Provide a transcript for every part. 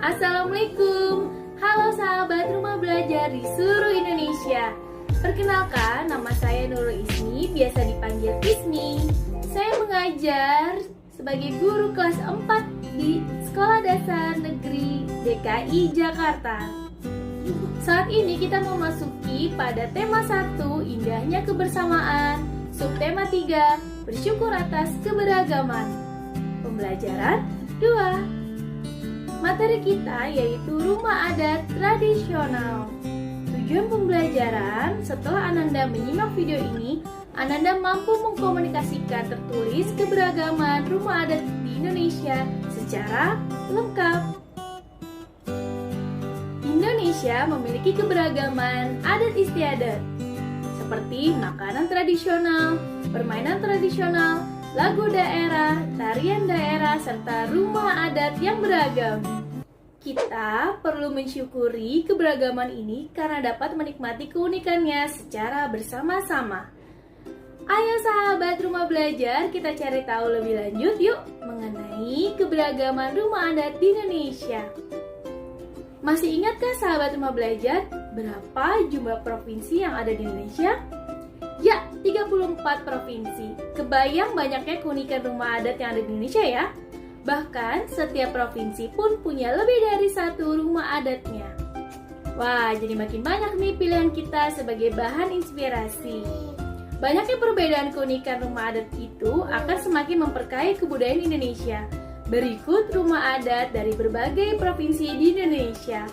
Assalamualaikum. Halo sahabat rumah belajar di seluruh Indonesia. Perkenalkan, nama saya Nurul Ismi, biasa dipanggil Ismi. Saya mengajar sebagai guru kelas 4 di Sekolah Dasar Negeri DKI Jakarta. Saat ini kita memasuki pada tema 1, indahnya kebersamaan. Subtema 3, bersyukur atas keberagaman. Pembelajaran 2. Materi kita yaitu rumah adat tradisional. Tujuan pembelajaran, setelah Ananda menyimak video ini, Ananda mampu mengkomunikasikan tertulis keberagaman rumah adat di Indonesia secara lengkap. Indonesia memiliki keberagaman adat istiadat, seperti makanan tradisional, permainan tradisional, lagu daerah, tarian daerah, serta rumah adat yang beragam. Kita perlu mensyukuri keberagaman ini karena dapat menikmati keunikannya secara bersama-sama. Ayo sahabat rumah belajar, kita cari tahu lebih lanjut yuk mengenai keberagaman rumah adat di Indonesia. Masih ingatkah sahabat rumah belajar berapa jumlah provinsi yang ada di Indonesia? Ya, 34 provinsi. Kebayang banyaknya keunikan rumah adat yang ada di Indonesia ya. Bahkan setiap provinsi pun punya lebih dari satu rumah adatnya. Wah, jadi makin banyak nih pilihan kita sebagai bahan inspirasi. Banyaknya perbedaan keunikan rumah adat itu akan semakin memperkaya kebudayaan Indonesia. Berikut rumah adat dari berbagai provinsi di Indonesia.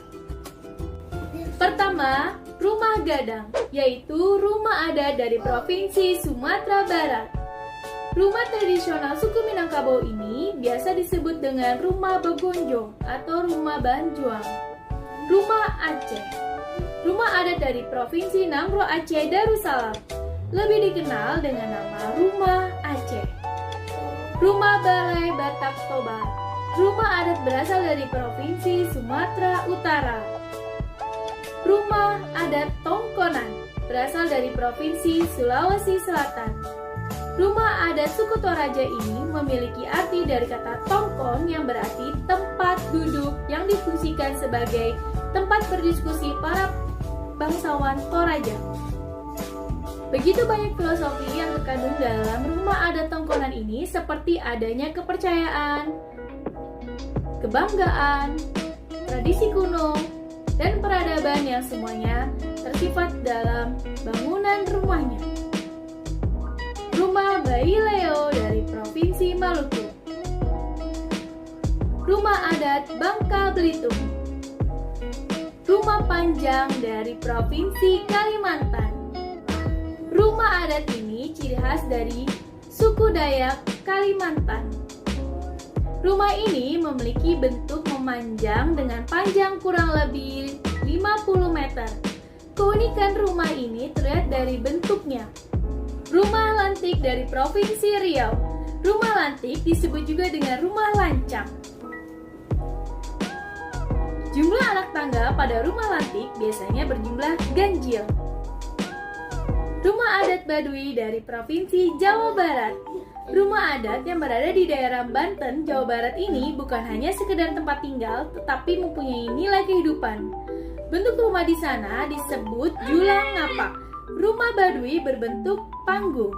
Pertama, Rumah Gadang, yaitu rumah adat dari Provinsi Sumatera Barat. Rumah tradisional suku Minangkabau ini biasa disebut dengan Rumah Begonjong atau Rumah Banjuang. Rumah Aceh, rumah adat dari Provinsi Nangro Aceh Darussalam, lebih dikenal dengan nama Rumah Aceh. Rumah Balai Batak Toba, rumah adat berasal dari Provinsi Sumatera Utara. Rumah adat Tongkonan berasal dari Provinsi Sulawesi Selatan. Rumah adat suku Toraja ini memiliki arti dari kata tongkon yang berarti tempat duduk yang difungsikan sebagai tempat berdiskusi para bangsawan Toraja. Begitu banyak filosofi yang terkandung dalam rumah adat Tongkonan ini, seperti adanya kepercayaan, kebanggaan, tradisi kuno, dan peradaban yang semuanya tersifat dalam bangunan rumahnya. Rumah Bayi Leo dari Provinsi Maluku. Rumah adat Bangka Belitung. Rumah Panjang dari Provinsi Kalimantan. Rumah adat ini ciri khas dari suku Dayak Kalimantan. Rumah ini memiliki bentuk memanjang dengan panjang kurang lebih 50 meter. Keunikan rumah ini terlihat dari bentuknya. Rumah Lantik dari Provinsi Riau. Rumah Lantik disebut juga dengan rumah lancang. Jumlah anak tangga pada rumah lantik biasanya berjumlah ganjil. Rumah adat Baduy dari Provinsi Jawa Barat. Rumah adat yang berada di daerah Banten, Jawa Barat ini bukan hanya sekedar tempat tinggal, tetapi mempunyai nilai kehidupan. Bentuk rumah di sana disebut julang ngapak. Rumah Baduy berbentuk panggung.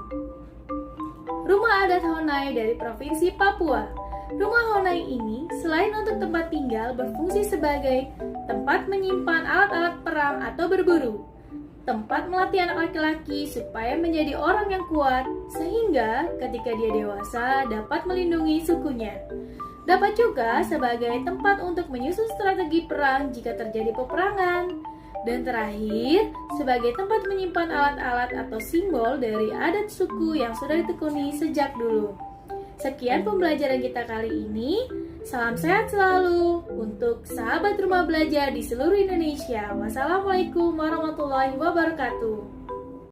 Rumah adat Honai dari Provinsi Papua. Rumah Honai ini selain untuk tempat tinggal berfungsi sebagai tempat menyimpan alat-alat perang atau berburu, tempat melatih anak laki-laki supaya menjadi orang yang kuat, sehingga ketika dia dewasa dapat melindungi sukunya. Dapat juga sebagai tempat untuk menyusun strategi perang jika terjadi peperangan. Dan terakhir, sebagai tempat menyimpan alat-alat atau simbol dari adat suku yang sudah ditekuni sejak dulu. Sekian pembelajaran kita kali ini. Salam sehat selalu untuk sahabat rumah belajar di seluruh Indonesia. Wassalamualaikum warahmatullahi wabarakatuh.